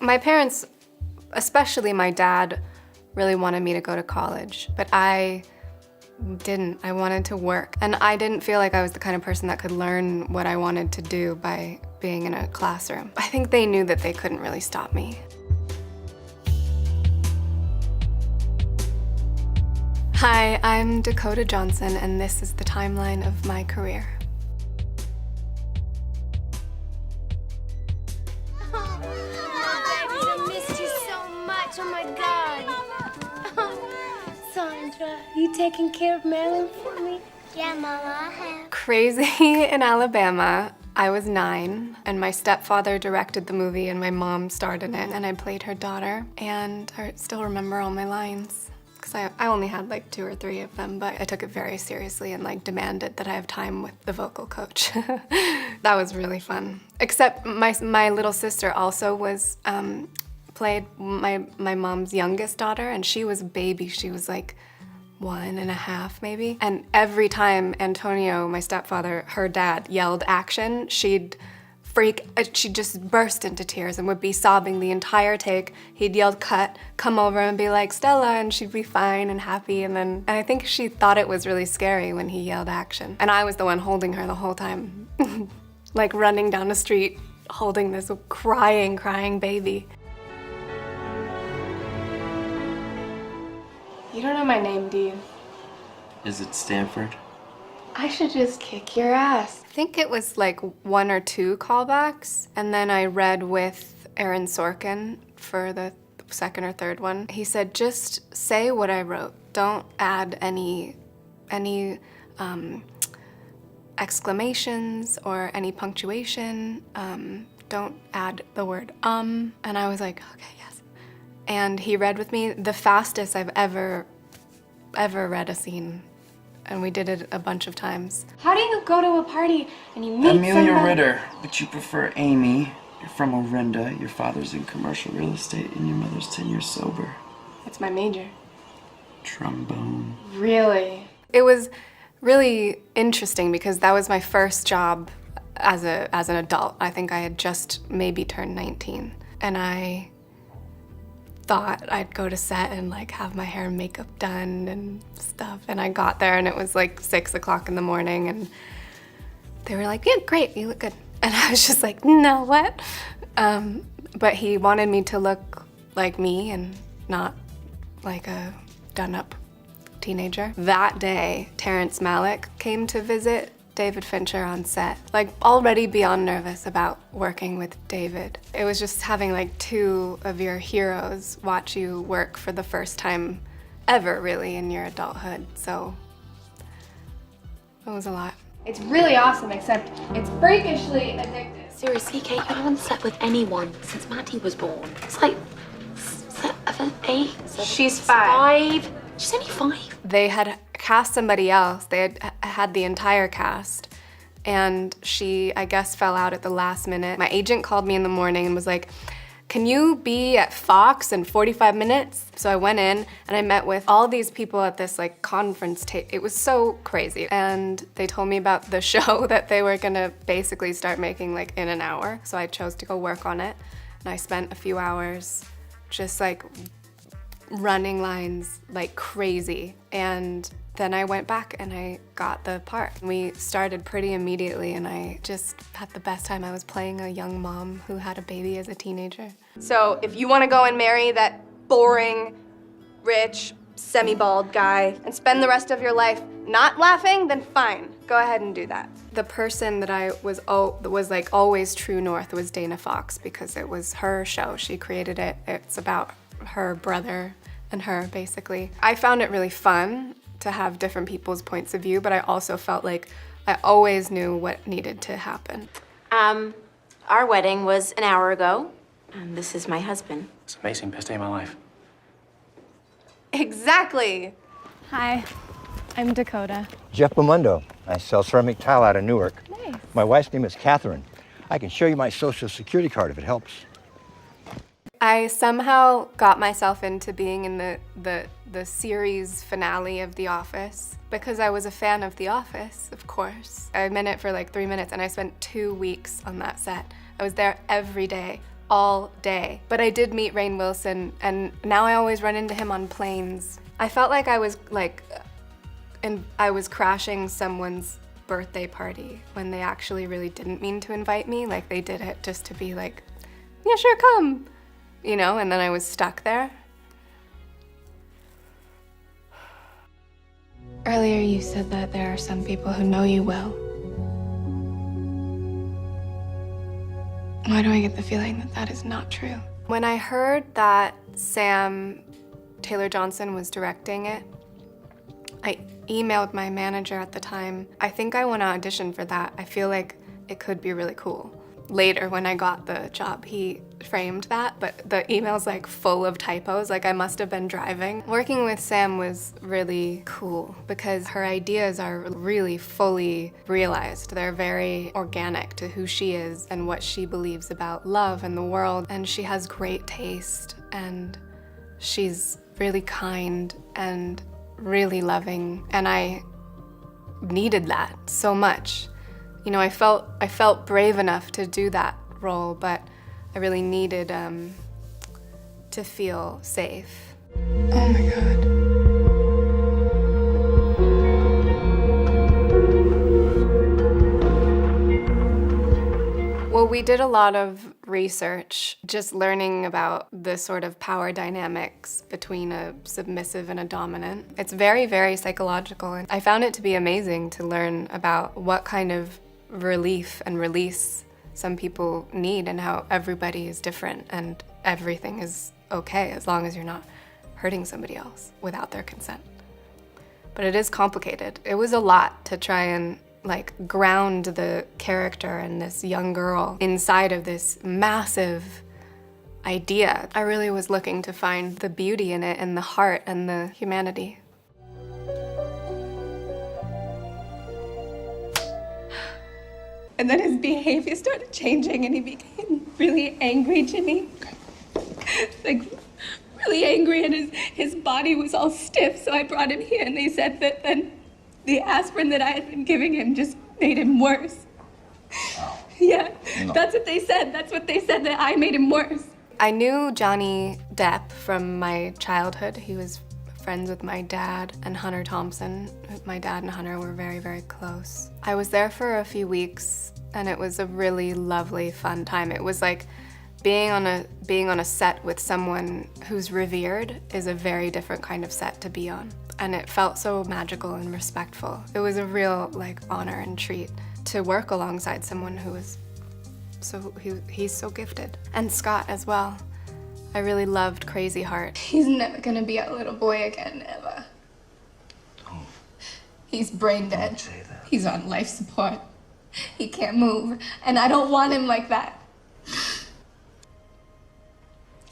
My parents, especially my dad, really wanted me to go to college, but I didn't. I wanted to work. And I didn't feel like I was the kind of person that could learn what I wanted to do by being in a classroom. I think they knew that they couldn't really stop me. Hi, I'm Dakota Johnon, and this is the timeline of my career. Oh, baby, I missed you so much. Oh, my God. Sandra, you taking care of Marilyn for me? Yeah, Mama, I have. Crazy in Alabama. I was 9, and my stepfather directed the movie, and my mom starred in it, and I played her daughter, and I still remember all my lines. Because I only had like 2 or 3 of them, but I took it very seriously and like demanded that I have time with the vocal coach. That was really fun. Except my little sister also was, played my mom's youngest daughter, and she was a baby. She was like 1.5 maybe. And every time Antonio, my stepfather, her dad, yelled action, she'd just burst into tears and would be sobbing the entire take. He'd yell cut, come over and be like, Stella, and she'd be fine and happy. And I think she thought it was really scary when he yelled action. And I was the one holding her the whole time, like running down the street, holding this crying baby. You don't know my name, do you? Is it Stanford? I should just kick your ass. I think it was like 1 or 2 callbacks, and then I read with Aaron Sorkin for the 2nd or 3rd one. He said, just say what I wrote. Don't add any exclamations or any punctuation. Don't add the word And I was like, okay, yes. And he read with me the fastest I've ever read a scene. And we did it a bunch of times. How do you go to a party and you meet Amelia somebody? Ritter, but you prefer Amy. You're from Orinda. Your father's in commercial real estate, and your mother's 10 years sober. What's my major? Trombone. Really? It was really interesting because that was my first job as an adult. I think I had just maybe turned 19, and I thought I'd go to set and like have my hair and makeup done and stuff, and I got there and it was like 6 o'clock in the morning, and they were like, yeah, great, you look good. And I was just like, no, what? But he wanted me to look like me and not like a done-up teenager. That day, Terrence Malick came to visit David Fincher on set. Like, already beyond nervous about working with David. It was just having like 2 of your heroes watch you work for the first time ever, really, in your adulthood. So it was a lot. It's really awesome, except it's freakishly addictive. Seriously, Kate, you haven't slept with anyone since Maddie was born. It's like 7, 8, 7, She's 5. She's only 5. They had cast somebody else. They had the entire cast, and she, I guess, fell out at the last minute. My agent called me in the morning and was like, can you be at Fox in 45 minutes? So I went in and I met with all these people at this like conference table. It was so crazy. And they told me about the show that they were gonna basically start making like in an hour. So I chose to go work on it. And I spent a few hours just like running lines like crazy. And then I went back and I got the part. We started pretty immediately, and I just had the best time. I was playing a young mom who had a baby as a teenager. So if you want to go and marry that boring, rich, semi-bald guy and spend the rest of your life not laughing, then fine, go ahead and do that. The person that I was like always true north was Dana Fox, because it was her show. She created it. It's about her brother and her, basically. I found it really fun to have different people's points of view, but I also felt like I always knew what needed to happen. Our wedding was an hour ago, and this is my husband. It's amazing, best day of my life. Exactly. Hi, I'm Dakota. Jeff Bamundo. I sell ceramic tile out of Newark. Nice. My wife's name is Catherine. I can show you my social security card if it helps. I somehow got myself into being in the series finale of The Office because I was a fan of The Office, of course. I'm in it for like 3 minutes, and I spent 2 weeks on that set. I was there every day, all day. But I did meet Rainn Wilson, and now I always run into him on planes. I felt like I was crashing someone's birthday party when they actually really didn't mean to invite me. Like, they did it just to be like, yeah, sure, come, you know, and then I was stuck there. Earlier you said that there are some people who know you well. Why do I get the feeling that that is not true? When I heard that Sam Taylor Johnson was directing it, I emailed my manager at the time. I think I want to audition for that. I feel like it could be really cool. Later, when I got the job, he framed that, but the email's like full of typos, like I must have been driving. Working with Sam was really cool because her ideas are really fully realized. They're very organic to who she is and what she believes about love and the world, and she has great taste, and she's really kind and really loving, and I needed that so much. You know, I felt brave enough to do that role, but I really needed to feel safe. Oh my God. Well, we did a lot of research, just learning about the sort of power dynamics between a submissive and a dominant. It's very, very psychological, and I found it to be amazing to learn about what kind of relief and release some people need and how everybody is different and everything is okay as long as you're not hurting somebody else without their consent. But it is complicated. It was a lot to try and like ground the character and this young girl inside of this massive idea. I really was looking to find the beauty in it and the heart and the humanity. And then his behavior started changing and he became really angry, Jimmy. Like, really angry, and his body was all stiff, so I brought him here and they said that then the aspirin that I had been giving him just made him worse. Oh. Yeah, no. That's what they said. That's what they said, that I made him worse. I knew Johnny Depp from my childhood. He was friends with my dad and Hunter Thompson. My dad and Hunter were very, very close. I was there for a few weeks and it was a really lovely, fun time. It was like being on a set with someone who's revered is a very different kind of set to be on. And it felt so magical and respectful. It was a real like honor and treat to work alongside someone who is he's so gifted. And Scott as well. I really loved Crazy Heart. He's never gonna be a little boy again, ever. Don't. He's brain dead. Don't say that. He's on life support. He can't move, and I don't want him like that.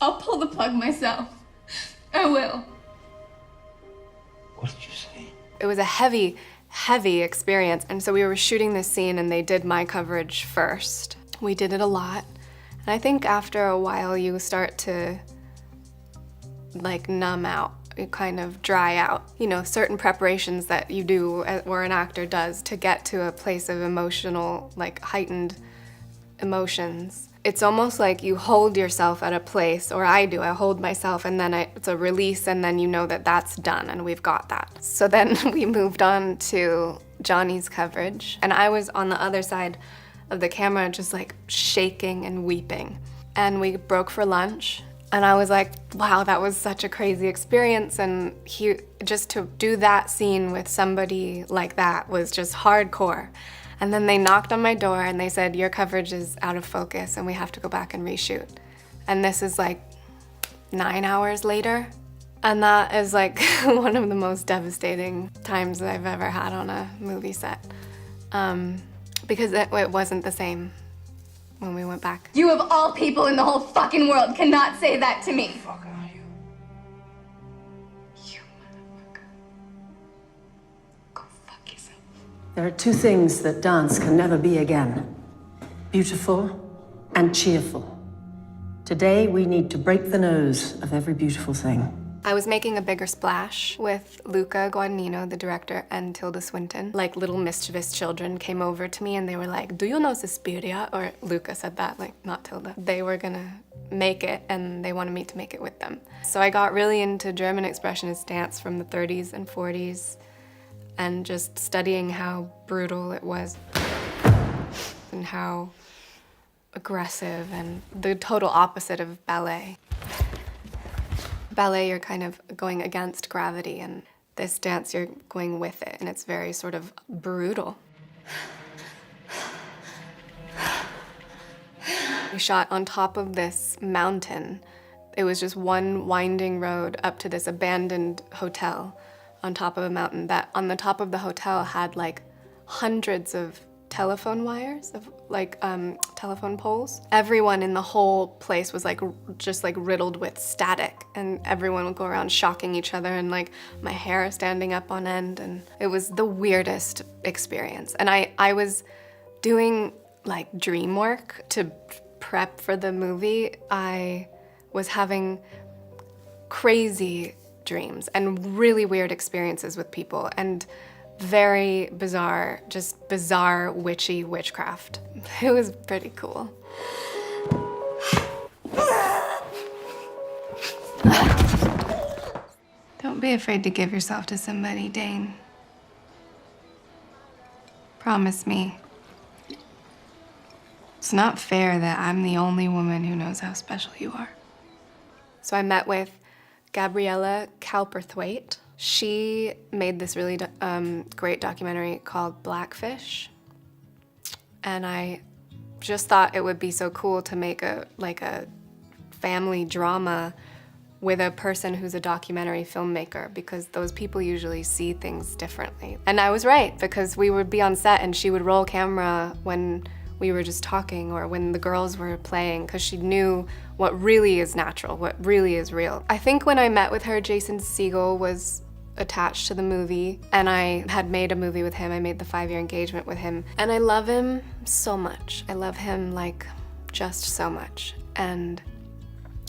I'll pull the plug myself. I will. What did you say? It was a heavy, heavy experience, and so we were shooting this scene and they did my coverage first. We did it a lot. And I think after a while you start to like numb out, you kind of dry out. You know, certain preparations that you do or an actor does to get to a place of emotional, like heightened emotions. It's almost like you hold yourself at a place, or I do, I hold myself and then it's a release and then you know that that's done and we've got that. So then we moved on to Johnny's coverage and I was on the other side of the camera just like shaking and weeping. And we broke for lunch and I was like, wow, that was such a crazy experience, and just to do that scene with somebody like that was just hardcore. And then they knocked on my door and they said, your coverage is out of focus and we have to go back and reshoot. And this is like 9 hours later. And that is like one of the most devastating times that I've ever had on a movie set. Because it wasn't the same when we went back. You of all people in the whole fucking world cannot say that to me. Who the fuck are you? You motherfucker. Go fuck yourself. There are two things that dance can never be again: beautiful and cheerful. Today, we need to break the nose of every beautiful thing. I was making a bigger splash with Luca Guadagnino, the director, and Tilda Swinton. Like little mischievous children came over to me and they were like, do you know Suspiria? Or Luca said that, like not Tilda. They were gonna make it, and they wanted me to make it with them. So I got really into German expressionist dance from the 30s and 40s, and just studying how brutal it was and how aggressive and the total opposite of ballet. Ballet, you're kind of going against gravity, and this dance, you're going with it, and it's very sort of brutal. We shot on top of this mountain. It was just one winding road up to this abandoned hotel on top of a mountain that on the top of the hotel had like hundreds of telephone wires, of like telephone poles. Everyone in the whole place was like just like riddled with static, and everyone would go around shocking each other, and like my hair standing up on end, and it was the weirdest experience. And I was doing like dream work to prep for the movie. I was having crazy dreams and really weird experiences with people, and very bizarre, just bizarre witchy witchcraft. It was pretty cool. Don't be afraid to give yourself to somebody, Dane. Promise me. It's not fair that I'm the only woman who knows how special you are. So I met with Gabriella Cowperthwaite. She made this really great documentary called Blackfish. And I just thought it would be so cool to make a family drama with a person who's a documentary filmmaker, because those people usually see things differently. And I was right, because we would be on set and she would roll camera when we were just talking or when the girls were playing, because she knew what really is natural, what really is real. I think when I met with her, Jason Segel was attached to the movie, and I had made a movie with him. I made the 5-year engagement with him, and I love him so much. I love him like just so much. And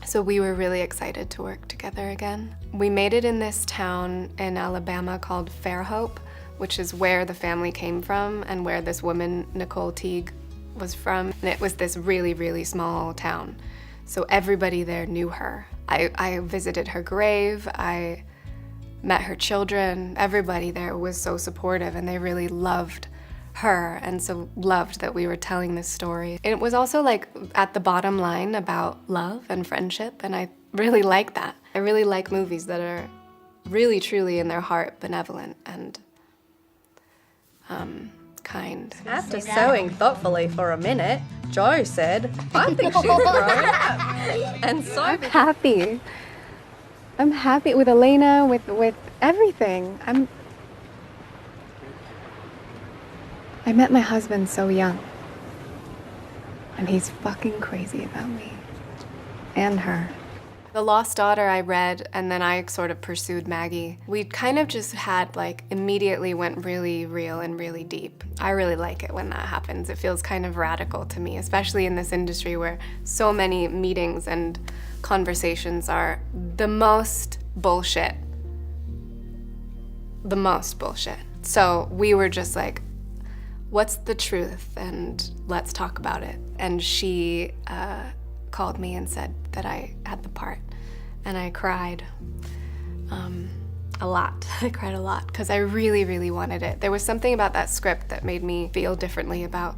so we were really excited to work together again. We made it in this town in Alabama called Fairhope, which is where the family came from and where this woman, Nicole Teague, was from. And it was this really, really small town. So everybody there knew her. I visited her grave, I met her children. Everybody there was so supportive, and they really loved her, and so loved that we were telling this story. It was also like at the bottom line about love and friendship, and I really like that. I really like movies that are really truly in their heart benevolent and kind. After sewing thoughtfully for a minute, Jo said, I think she's grown. And so I'm happy. I'm happy with Elena, with everything. I met my husband so young, and he's fucking crazy about me and her. The Lost Daughter I read, and then I sort of pursued Maggie. We kind of just had like immediately went really real and really deep. I really like it when that happens. It feels kind of radical to me, especially in this industry where so many meetings and conversations are the most bullshit. The most bullshit. So we were just like, what's the truth, and let's talk about it. And she called me and said that I had the part, and I cried a lot. I cried a lot because I really, really wanted it. There was something about that script that made me feel differently about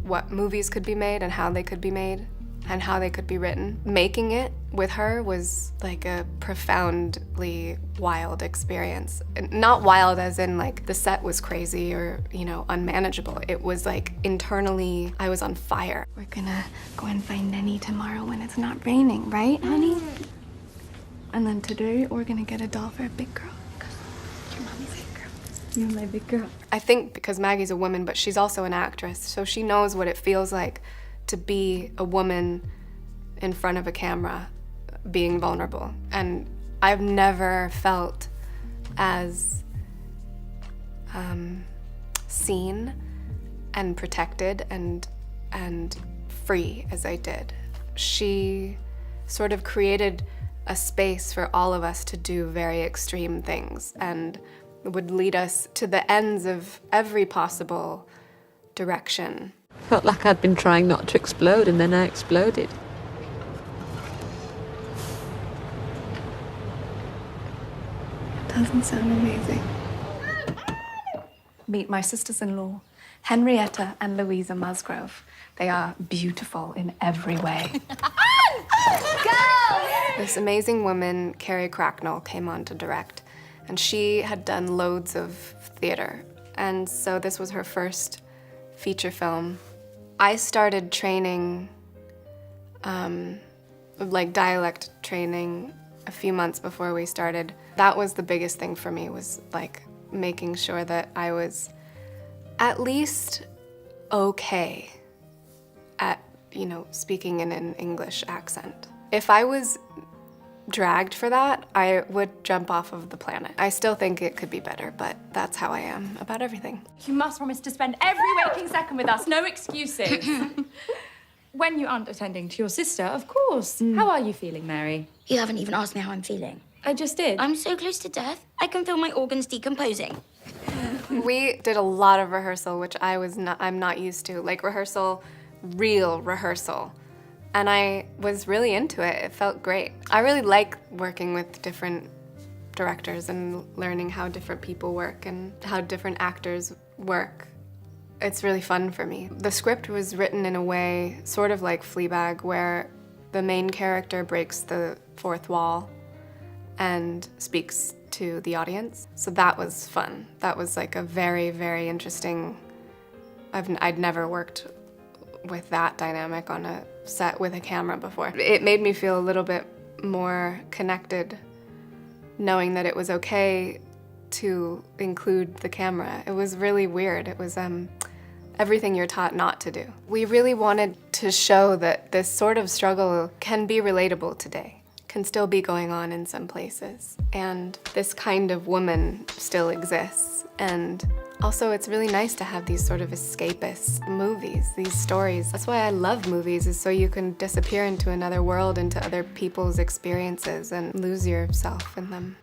what movies could be made and how they could be made and how they could be written. Making it with her was like a profoundly wild experience. Not wild as in like the set was crazy or, you know, unmanageable. It was like internally, I was on fire. We're gonna go and find Nenny tomorrow when it's not raining, right, honey? And then today we're gonna get a doll for a big girl. Your mommy's a big girl. You're my big girl. I think because Maggie's a woman, but she's also an actress, so she knows what it feels like to be a woman in front of a camera, being vulnerable. And I've never felt as seen and protected and free as I did. She sort of created a space for all of us to do very extreme things and would lead us to the ends of every possible direction. Felt like I'd been trying not to explode, and then I exploded. doesn't sound amazing. Meet my sisters-in-law, Henrietta and Louisa Musgrove. They are beautiful in every way. This amazing woman, Carrie Cracknell, came on to direct, and she had done loads of theater, and so this was her first feature film. I started training, like dialect training, a few months before we started. That was the biggest thing for me, was like making sure that I was at least okay at, speaking in an English accent. If I was dragged for that, I would jump off of the planet. I still think it could be better, but that's how I am about everything. You must promise to spend every waking second with us, no excuses. When you aren't attending to your sister, of course. How are you feeling, Mary? You haven't even asked me how I'm feeling. I just did. I'm so close to death, I can feel my organs decomposing. We did a lot of rehearsal, which I'm not used to. Like rehearsal, real rehearsal. And I was really into it. It felt great. I really like working with different directors and learning how different people work and how different actors work. It's really fun for me. The script was written in a way, sort of like Fleabag, where the main character breaks the fourth wall and speaks to the audience. So that was fun. That was like a very, very interesting, I'd never worked with that dynamic on a set with a camera before. It made me feel a little bit more connected, knowing that it was okay to include the camera. It was really weird. It was everything you're taught not to do. We really wanted to show that this sort of struggle can be relatable today, can still be going on in some places. And this kind of woman still exists. And also, it's really nice to have these sort of escapist movies, these stories. That's why I love movies, is so you can disappear into another world, into other people's experiences and lose yourself in them.